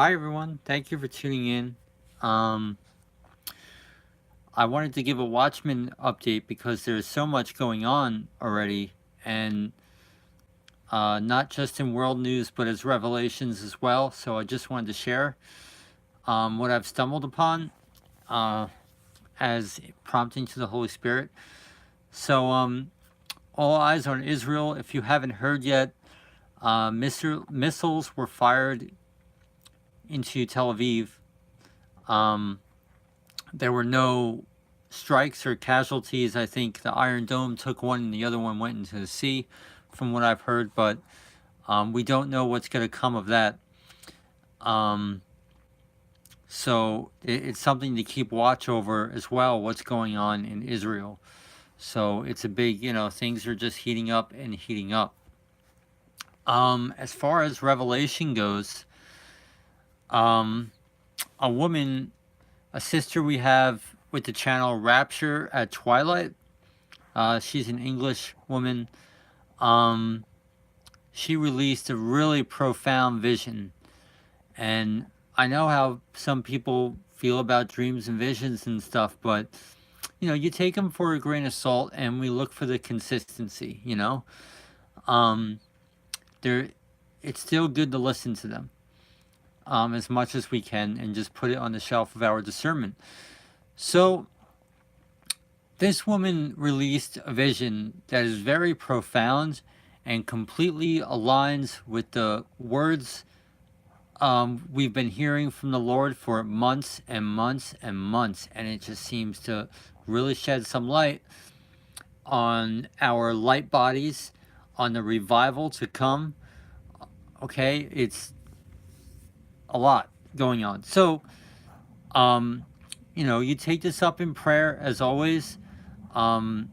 Hi everyone, thank you for tuning in. Um, I wanted to give a Watchman update because there's so much going on already, and not just in world news, but as revelations as well. So I just wanted to share what I've stumbled upon uh, as prompting to the Holy Spirit. So, all eyes on Israel. If you haven't heard yet, missiles were fired into Tel Aviv. Um, There were no strikes or casualties. I think the Iron Dome took one and the other one went into the sea, from what I've heard, but we don't know what's going to come of that. Um, so it's something to keep watch over as well, what's going on in Israel. So it's a big, things are just heating up and heating up. As far as Revelation goes, um, a woman, a sister we have with the channel Rapture at Twilight. She's an English woman. Um, she released a really profound vision. And I know how some people feel about dreams and visions and stuff, but you take them for a grain of salt and we look for the consistency. Um, they're, it's still good to listen to them as much as we can and just put it on the shelf of our discernment. So, this woman released a vision that is very profound and completely aligns with the words we've been hearing from the Lord for months and months and months. And it just seems to really shed some light on our light bodies, on the revival to come. Okay, it's a lot going on. So, you take this up in prayer as always. Um,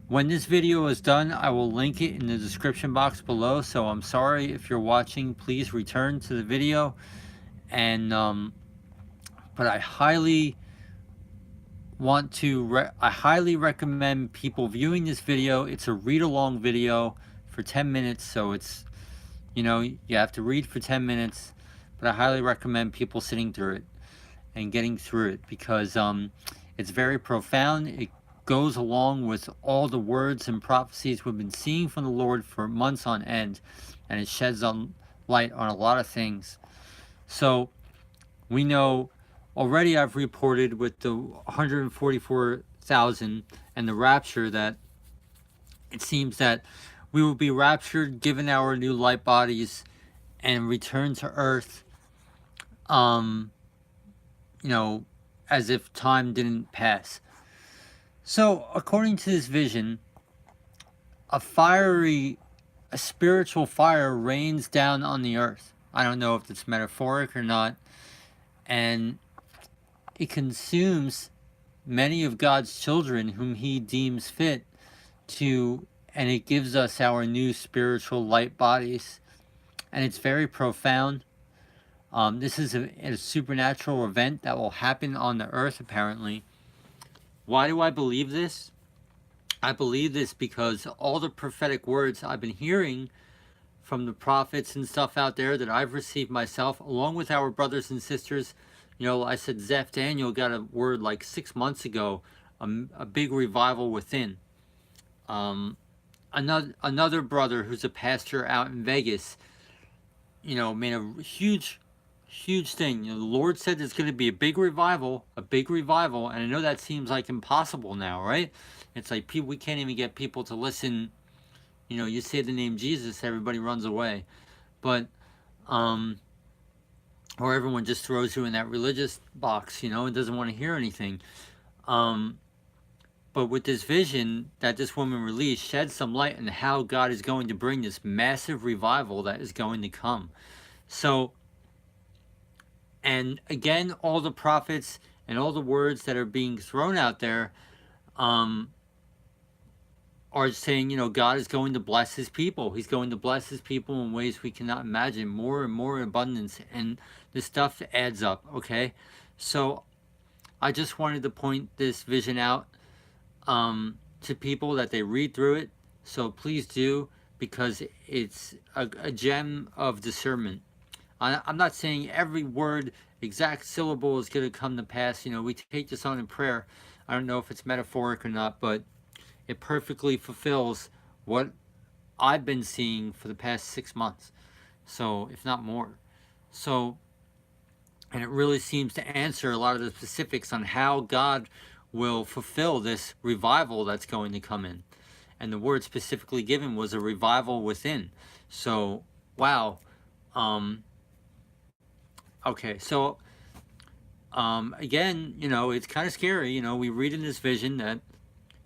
When this video is done, I will link it in the description box below. So I'm sorry if you're watching, please return to the video. And, but I highly I highly recommend people viewing this video. It's a read along video for 10 minutes. So it's, you have to read for 10 minutes, but I highly recommend people sitting through it and getting through it because, it's very profound. It goes along with all the words and prophecies we've been seeing from the Lord for months on end, and it sheds light on a lot of things. So we know already, I've reported with the 144,000 and the rapture that it seems that we will be raptured, given our new light bodies, and return to earth, um, as if time didn't pass. So, according to this vision, a spiritual fire rains down on the earth. I don't know if it's metaphoric or not. And it consumes many of God's children whom he deems fit to, and it gives us our new spiritual light bodies. And it's very profound. This is a supernatural event that will happen on the earth, apparently. Why do I believe this? I believe this because all the prophetic words I've been hearing from the prophets and stuff out there that I've received myself, along with our brothers and sisters. I said Zeph Daniel got a word like 6 months ago, a big revival within. Another brother who's a pastor out in Vegas, made a huge thing. The Lord said there's going to be a big revival, and I know that seems like impossible now, right? It's like we can't even get people to listen. You say the name Jesus, everybody runs away, but or everyone just throws you in that religious box, and doesn't want to hear anything. But with this vision that this woman released, shed some light on how God is going to bring this massive revival that is going to come. So, and again, all the prophets and all the words that are being thrown out there are saying, God is going to bless his people. He's going to bless his people in ways we cannot imagine, more and more abundance. And this stuff adds up, okay? So I just wanted to point this vision out to people that they read through it. So please do, because it's a gem of discernment. I'm not saying every word, exact syllable is going to come to pass. We take this on in prayer. I don't know if it's metaphoric or not, but it perfectly fulfills what I've been seeing for the past 6 months. So, if not more. So, and it really seems to answer a lot of the specifics on how God will fulfill this revival that's going to come in. And the word specifically given was a revival within. So, wow. Okay, so again, it's kind of scary. We read in this vision that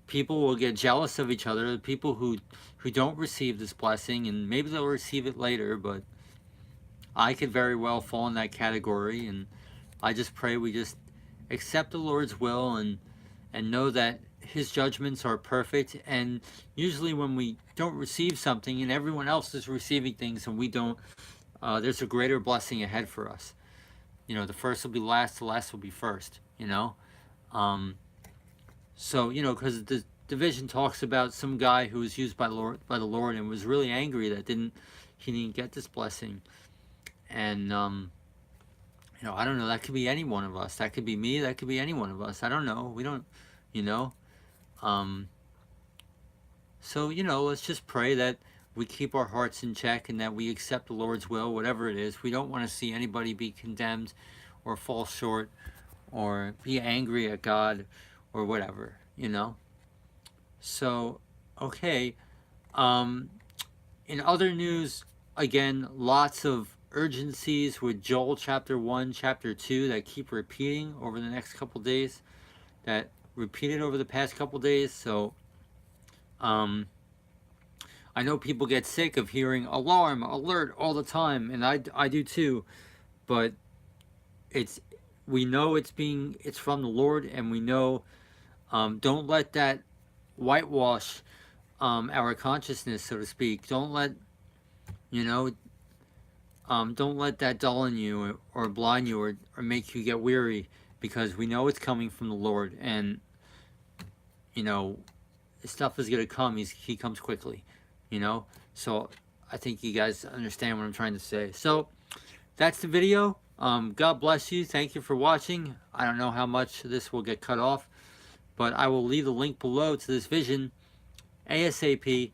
people will get jealous of each other, the people who don't receive this blessing, and maybe they'll receive it later, but I could very well fall in that category. And I just pray we just accept the Lord's will and know that his judgments are perfect. And usually when we don't receive something and everyone else is receiving things and we don't, there's a greater blessing ahead for us. The first will be last, the last will be first. So because the vision talks about some guy who was used by the Lord and was really angry that he didn't get this blessing. And I don't know, that could be any one of us. That could be me, that could be any one of us. I don't know. We don't, so let's just pray that we keep our hearts in check and that we accept the Lord's will, whatever it is. We don't want to see anybody be condemned or fall short or be angry at God or whatever, So, okay. In other news, again, lots of urgencies with Joel chapter 1, chapter 2 that keep repeating over the next couple days, that repeated over the past couple days. So, I know people get sick of hearing alarm, alert all the time, and I do too, but we know it's from the Lord, and we know, don't let that whitewash our consciousness, so to speak. Don't let that dull you or blind you or make you get weary, because we know it's coming from the Lord, and stuff is going to come. He comes quickly, so I think you guys understand what I'm trying to say. So that's the video. God bless you. Thank you for watching. I don't know how much this will get cut off, but I will leave the link below to this vision ASAP,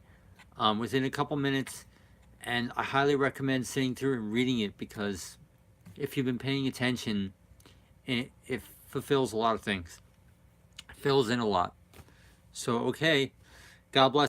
within a couple minutes. And I highly recommend sitting through and reading it, because if you've been paying attention, it fulfills a lot of things. It fills in a lot. So, okay. God bless.